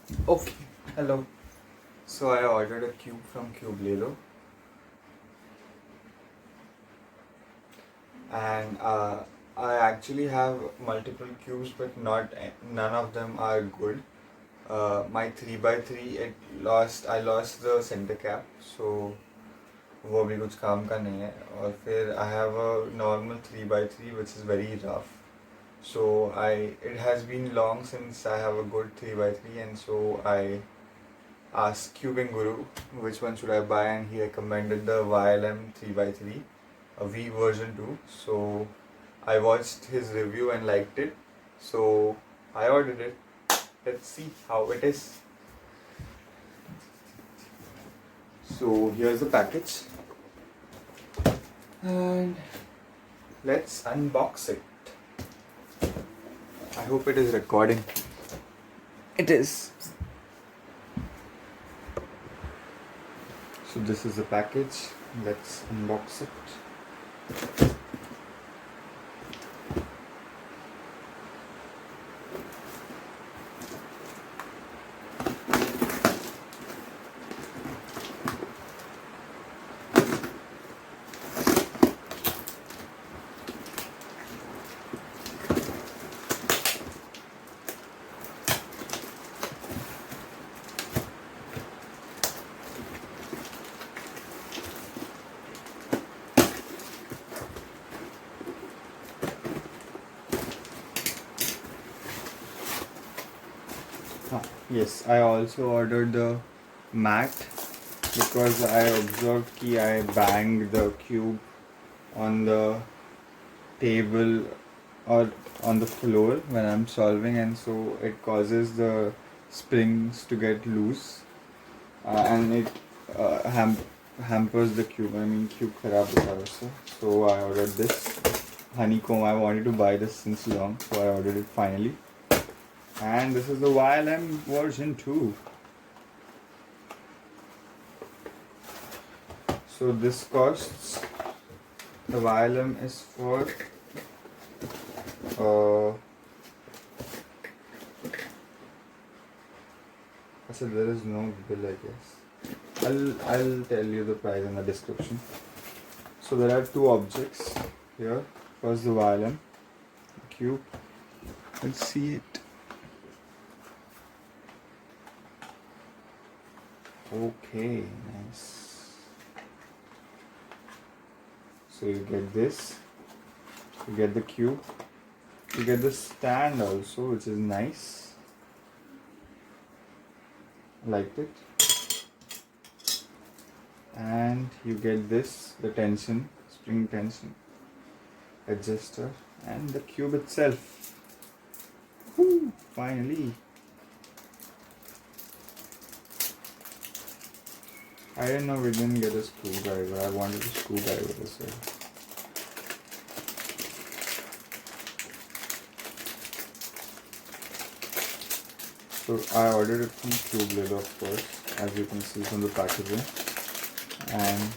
Okay, hello. So I ordered a cube from Cubelelo, and I actually have multiple cubes, but none of them are good. My 3x3 I lost the center cap, so वो भी कुछ काम का नहीं है. और फिर I have a normal 3x3 which is very rough. So it has been long since I have a good 3x3, and so I asked Cubing Guru which one should I buy, and he recommended the YLM 3x3, a V version 2. So I watched his review and liked it, so I ordered it. Let's see how it is. So here's the package, and let's unbox it. I hope it is recording. It is. So this is the package. Let's unbox it. Yes, I also ordered the mat because I observed that I banged the cube on the table or on the floor when I'm solving, and so it causes the springs to get loose, and it hampers the cube. I mean, cube kharab hota hai. So I ordered this honeycomb. I wanted to buy this since long, so I ordered it finally. And this is the YLM version 2. So this costs, the YLM is for so there is no bill, I guess. I'll tell you the price in the description. So there are two objects here. First the YLM cube. Let's see it. Okay, nice. So you get this, you get the cube, you get the stand also, which is nice. Liked it. And you get this, the tension, spring tension adjuster, and the cube itself. Woo, finally. I didn't know we didn't get a screwdriver. I wanted a screwdriver as well. So I ordered it from Cubelelo, of course, as you can see from the packaging. And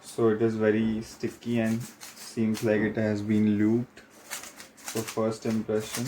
so it is very sticky and seems like it has been lubed for first impression.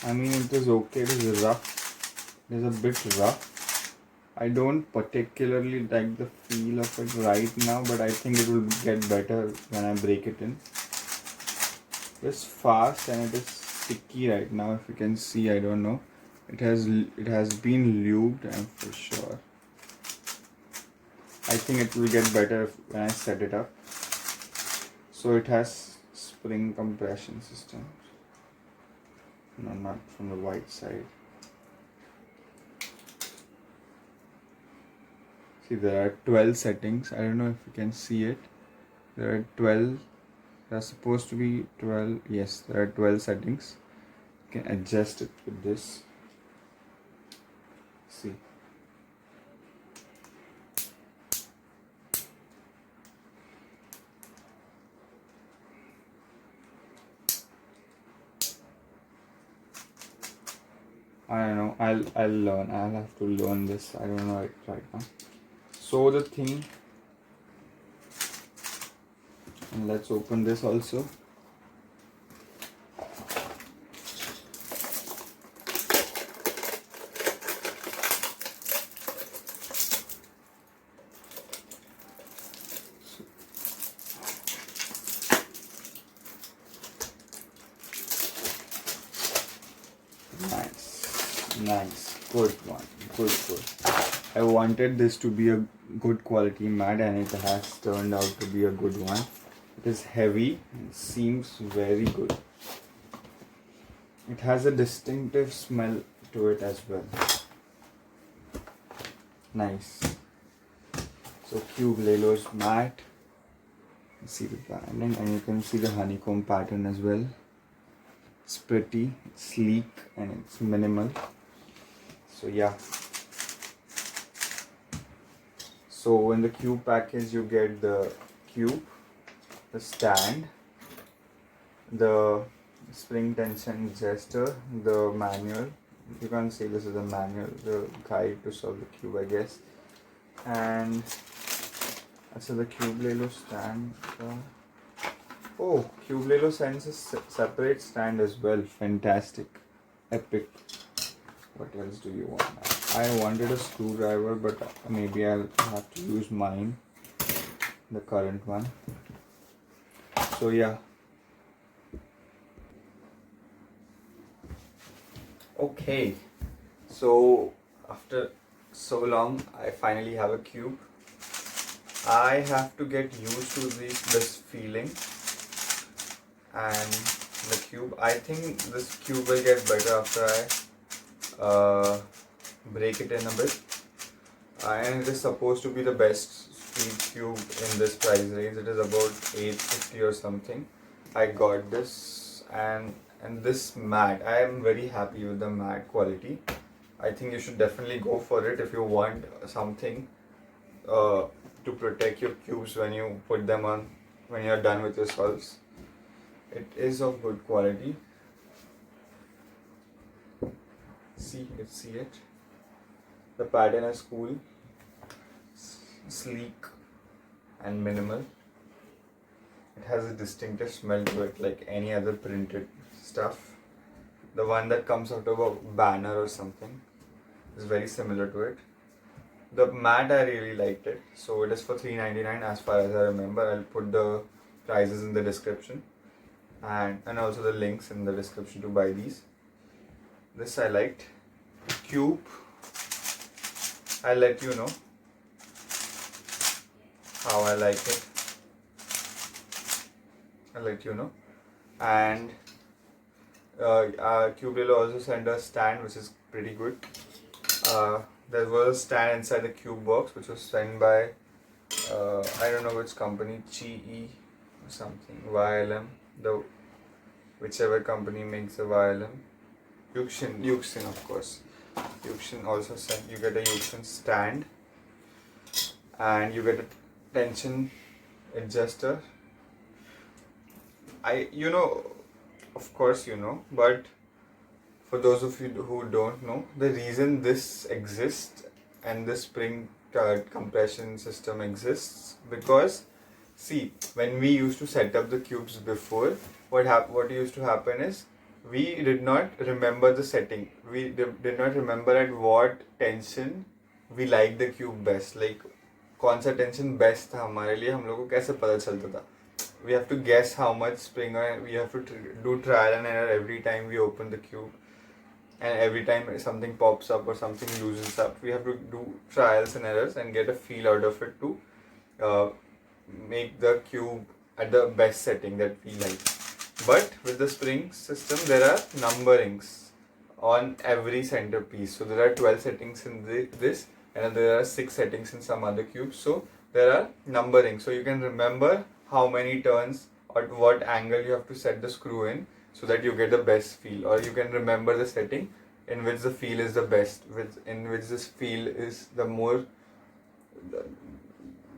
I mean, it is okay. It is rough. It is a bit rough. I don't particularly like the feel of it right now, but I think it will get better when I break it in. It's fast and it is sticky right now. If you can see, I don't know. It has been lubed, and for sure. I think it will get better when I set it up. So it has spring compression system. No, not from the white side. See, there are 12 settings. I don't know if you can see it. There are 12 There are supposed to be 12. Yes, there are 12 settings. You can adjust it with this. See. I don't know. I'll learn. I'll have to learn this. I don't know it right now. So the thing, and let's open this also. Nice, good one, good. I wanted this to be a good quality mat, and it has turned out to be a good one. It is heavy and seems very good. It has a distinctive smell to it as well. Nice. So Cubelelo's mat. See the branding, and you can see the honeycomb pattern as well. It's pretty, it's sleek, and it's minimal. So yeah. So in the cube package you get the cube, the stand, the spring tension adjuster, the manual. You can't say this is a manual, the guide to solve the cube, I guess. And so the Cubelelo stand. Oh, Cubelelo sends a separate stand as well. Fantastic. Epic. What else do you want? I wanted a screwdriver, but maybe I'll have to use mine, the current one. So yeah. Okay. So after so long, I finally have a cube. I have to get used to this feeling. And the cube, I think this cube will get better after I break it in a bit. And it is supposed to be the best speed cube in this price range. It is about 850 or something. I got this, and this mat, I am very happy with the mat quality. I think you should definitely go for it if you want something to protect your cubes when you put them on, when you are done with your solves. It is of good quality. See it. The pattern is cool, sleek, and minimal. It has a distinctive smell to it, like any other printed stuff. The one that comes out of a banner or something is very similar to it. The mat, I really liked it. So it is for $3.99 as far as I remember. I'll put the prices in the description. And also the links in the description to buy these. This I liked. Cube, I'll let you know how I like it. I'll let you know. And Cubelelo also sent a stand, which is pretty good. There was a stand inside the cube box, which was sent by I don't know which company, GE or something, YLM. The whichever company makes a YLM. Yuxin of course. Yuxin also sent, you get a Yuxin stand, and you get a tension adjuster. Of course you know, but for those of you who don't know, the reason this exists and this spring compression system exists, because see, when we used to set up the cubes before, what used to happen is we did not remember the setting. We did not remember at what tension we like the cube best. Like कौन सा tension best था हमारे लिए, हम लोग को कैसे पता चलता था? We have to guess how much spring, or we have to do trial and error every time we open the cube. And every time something pops up or something loosens up, we have to do trials and errors and get a feel out of it to make the cube at the best setting that we like. But with the spring system, there are numberings on every centerpiece. So there are 12 settings in this, and there are 6 settings in some other cubes. So there are numbering. So you can remember how many turns at what angle you have to set the screw in so that you get the best feel, or you can remember the setting in which the feel is the best, in which this feel is the more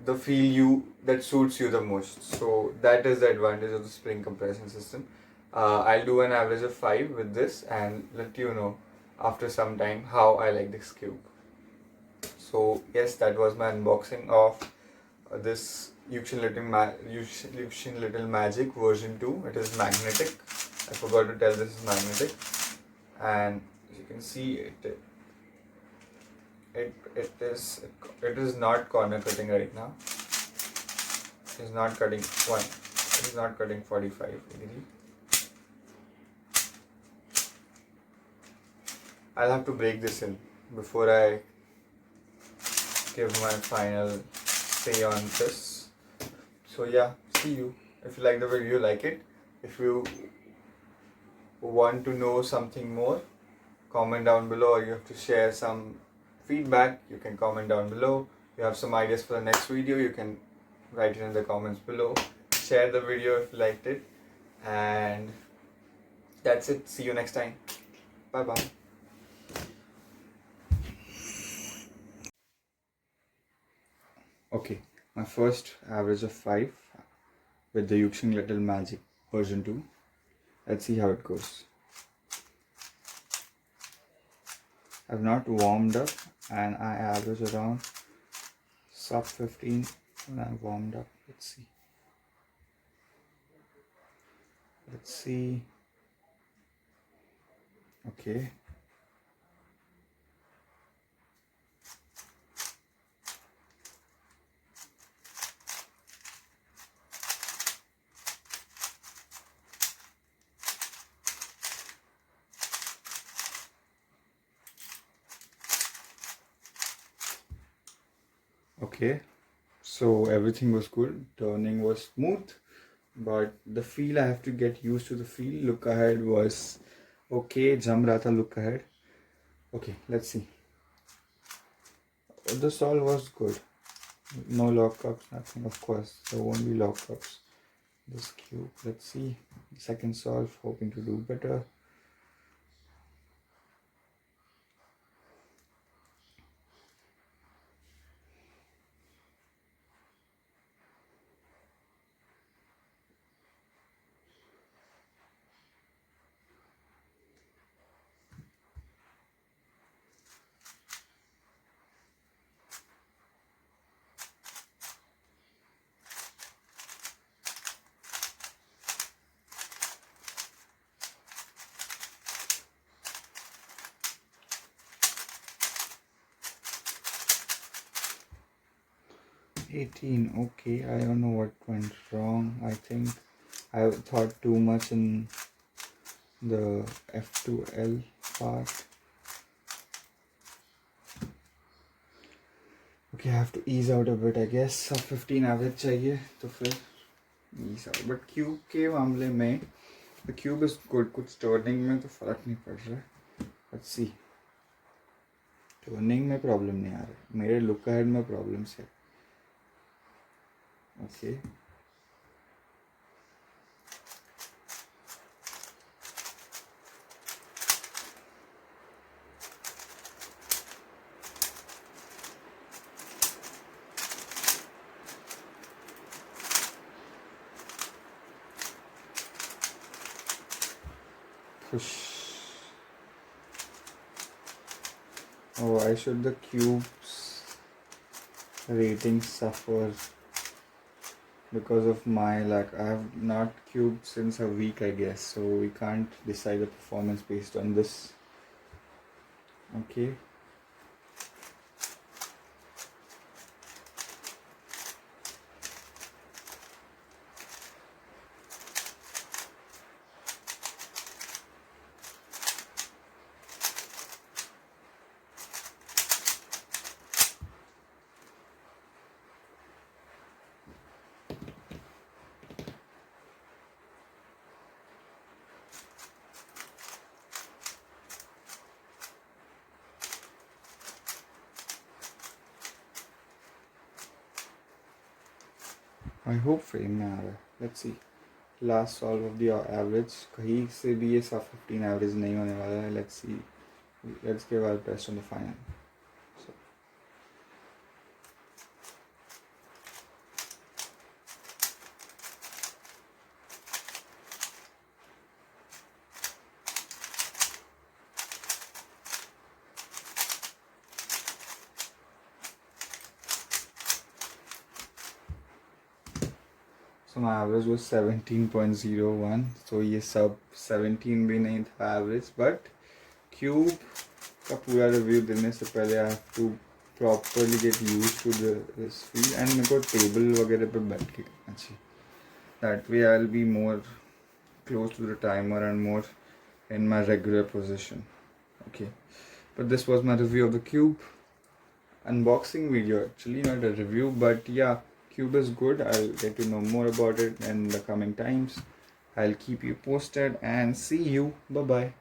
the feel you that suits you the most. So that is the advantage of the spring compression system. I'll do an average of 5 with this and let you know after some time how I like this cube. So yes, that was my unboxing of this Yuxin Little Magic version 2. It is magnetic. I forgot to tell this is magnetic, and as you can see, it is not corner cutting right now. It is not cutting one. It is not cutting 45 degree. I'll have to break this in before I give my final say on this. So yeah, see you. If you like the video, like it. If you want to know something more, comment down below, or you have to share some feedback, you can comment down below. You have some ideas for the next video, you can write it in the comments below. Share the video if you liked it, and that's it. See you next time. Bye bye. Okay, my first average of 5 with the Yuxin Little Magic version 2. Let's see how it goes. I've not warmed up and I average around sub 15 when I warmed up. Let's see. Okay. Okay, so everything was good, turning was smooth, but the feel, I have to get used to the feel. Look ahead was okay, jam raha tha look ahead. Okay, let's see. The solve was good, no lockups, nothing. Of course there won't be lockups. This cube, let's see. Second solve, hoping to do better. Okay, I don't know what went wrong. I think I thought too much in the F2L part. Okay, I have to ease out a bit, I guess. Sub 15 average चाहिए तो फिर ease out. But cube के मामले में the cube is good. कुछ turning में तो फर्क नहीं पड़ रहा है. Let's see. Turning में problem नहीं आ रहा. मेरे look ahead में problems है. Okay. Push. Oh, I should the cube's rating suffer because of my lack. I have not cubed since a week, I guess, so we can't decide the performance based on this. Okay. I hope frame में आ रहा है. Let's see. Last solve of the average, कहीं से भी ये सब 15 average नहीं होने वाला है. Let's see, let's give our best on the final. So my average was 17.01. So ये सब 17 भी नहीं था average, but cube का पूरा review देने से पहले I have to properly get used to this feel, and मेरे को table वगैरह पे बैठ के करना चाहिए. That way I'll be more close to the timer and more in my regular position. Okay, but this was my review of the cube. Unboxing video, actually not a review, but yeah, cube is good. I'll get to know more about it in the coming times. I'll keep you posted and see you. Bye bye.